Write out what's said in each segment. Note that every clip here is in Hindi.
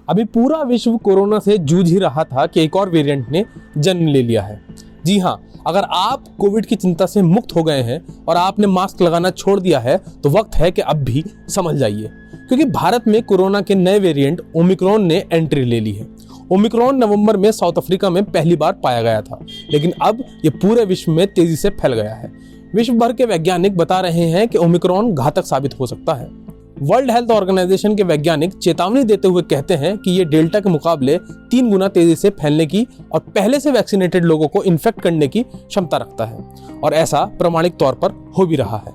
अभी पूरा विश्व कोरोना से जूझ ही रहा था कि एक और वेरिएंट ने जन्म ले लिया है। जी हाँ, अगर आप कोविड की चिंता से मुक्त हो गए हैं और आपने मास्क लगाना छोड़ दिया है तो वक्त है कि अब भी समझ जाइए, क्योंकि भारत में कोरोना के नए वेरिएंट ओमिक्रॉन ने एंट्री ले ली है। ओमिक्रॉन नवंबर में साउथ अफ्रीका में पहली बार पाया गया था, लेकिन अब ये पूरे विश्व में तेजी से फैल गया है। विश्व भर के वैज्ञानिक बता रहे हैं कि ओमिक्रॉन घातक साबित हो सकता है। वर्ल्ड हेल्थ ऑर्गेनाइजेशन के वैज्ञानिक चेतावनी देते हुए कहते हैं कि ये डेल्टा के मुकाबले 3 गुना तेजी से फैलने की और पहले से वैक्सीनेटेड लोगों को इन्फेक्ट करने की क्षमता रखता है, और ऐसा प्रमाणिक तौर पर हो भी रहा है।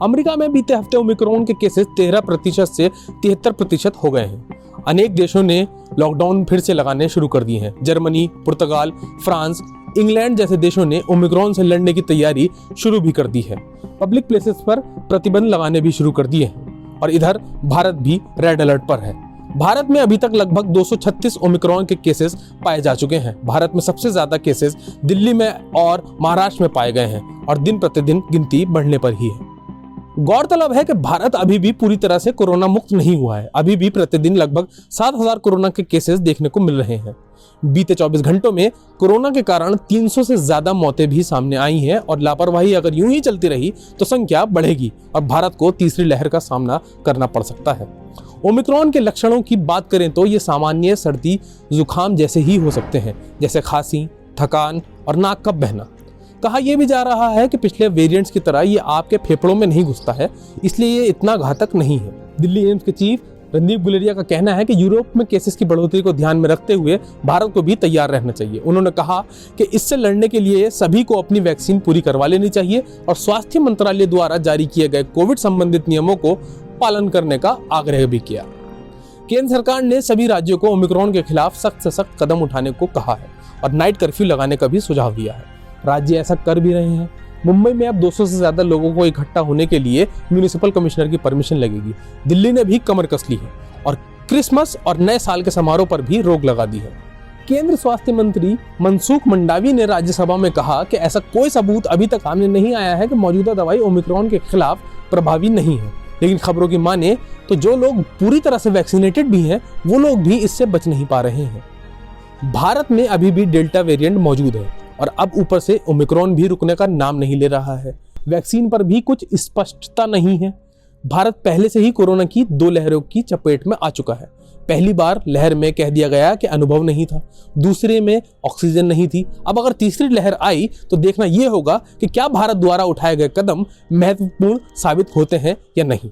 अमेरिका में बीते हफ्ते ओमिक्रॉन के केसेस 13% से 73% हो गए हैं। अनेक देशों ने लॉकडाउन फिर से लगाने शुरू कर दिए हैं। जर्मनी, पुर्तगाल, फ्रांस, इंग्लैंड जैसे देशों ने ओमिक्रॉन से लड़ने की तैयारी शुरू भी कर दी है। पब्लिक प्लेसेस पर प्रतिबंध लगाने भी शुरू कर दिए हैं। और इधर भारत भी रेड अलर्ट पर है। भारत में अभी तक लगभग 236 ओमिक्रॉन के केसेस पाए जा चुके हैं। भारत में सबसे ज्यादा केसेस दिल्ली में और महाराष्ट्र में पाए गए हैं और दिन प्रतिदिन गिनती बढ़ने पर ही है। गौरतलब है कि भारत अभी भी पूरी तरह से कोरोना मुक्त नहीं हुआ है। अभी भी प्रतिदिन लगभग 7,000 कोरोना के केसेस देखने को मिल रहे हैं। बीते 24 घंटों में कोरोना के कारण 300 से ज्यादा मौतें भी सामने आई हैं और लापरवाही अगर यूं ही चलती रही तो संख्या बढ़ेगी और भारत को तीसरी लहर का सामना करना पड़ सकता है। ओमिक्रॉन के लक्षणों की बात करें तो ये सामान्य सर्दी जुकाम जैसे ही हो सकते हैं, जैसे खांसी, थकान और नाक का बहना। कहा यह भी जा रहा है कि पिछले वेरिएंट्स की तरह ये आपके फेफड़ों में नहीं घुसता है, इसलिए ये इतना घातक नहीं है। दिल्ली एम्स के चीफ रणदीप गुलेरिया का कहना है कि यूरोप में केसेस की बढ़ोतरी को ध्यान में रखते हुए भारत को भी तैयार रहना चाहिए। उन्होंने कहा कि इससे लड़ने के लिए सभी को अपनी वैक्सीन पूरी करवा लेनी चाहिए और स्वास्थ्य मंत्रालय द्वारा जारी किए गए कोविड संबंधित नियमों को पालन करने का आग्रह भी किया। केंद्र सरकार ने सभी राज्यों को ओमिक्रॉन के खिलाफ सख्त से सख्त कदम उठाने को कहा है और नाइट कर्फ्यू लगाने का भी सुझाव दिया है। राज्य ऐसा कर भी रहे हैं। मुंबई में अब 200 से ज्यादा लोगों को इकट्ठा होने के लिए म्युनिसिपल कमिश्नर की परमिशन लगेगी। दिल्ली ने भी कमर कस ली है और क्रिसमस और नए साल के समारोह पर भी रोक लगा दी है। केंद्र स्वास्थ्य मंत्री मनसुख मंडावी ने राज्यसभा में कहा कि ऐसा कोई सबूत अभी तक सामने नहीं आया है कि मौजूदा दवाई ओमिक्रॉन के खिलाफ प्रभावी नहीं है, लेकिन खबरों की माने तो जो लोग पूरी तरह से वैक्सीनेटेड भी हैं वो लोग भी इससे बच नहीं पा रहे हैं। भारत में अभी भी डेल्टा वेरिएंट मौजूद है और अब ऊपर से ओमिक्रॉन भी रुकने का नाम नहीं ले रहा है। वैक्सीन पर भी कुछ स्पष्टता नहीं है। भारत पहले से ही कोरोना की 2 लहरों की चपेट में आ चुका है। पहली बार लहर में कह दिया गया कि अनुभव नहीं था, दूसरे में ऑक्सीजन नहीं थी। अब अगर तीसरी लहर आई तो देखना यह होगा कि क्या भारत द्वारा उठाए गए कदम महत्वपूर्ण साबित होते हैं या नहीं।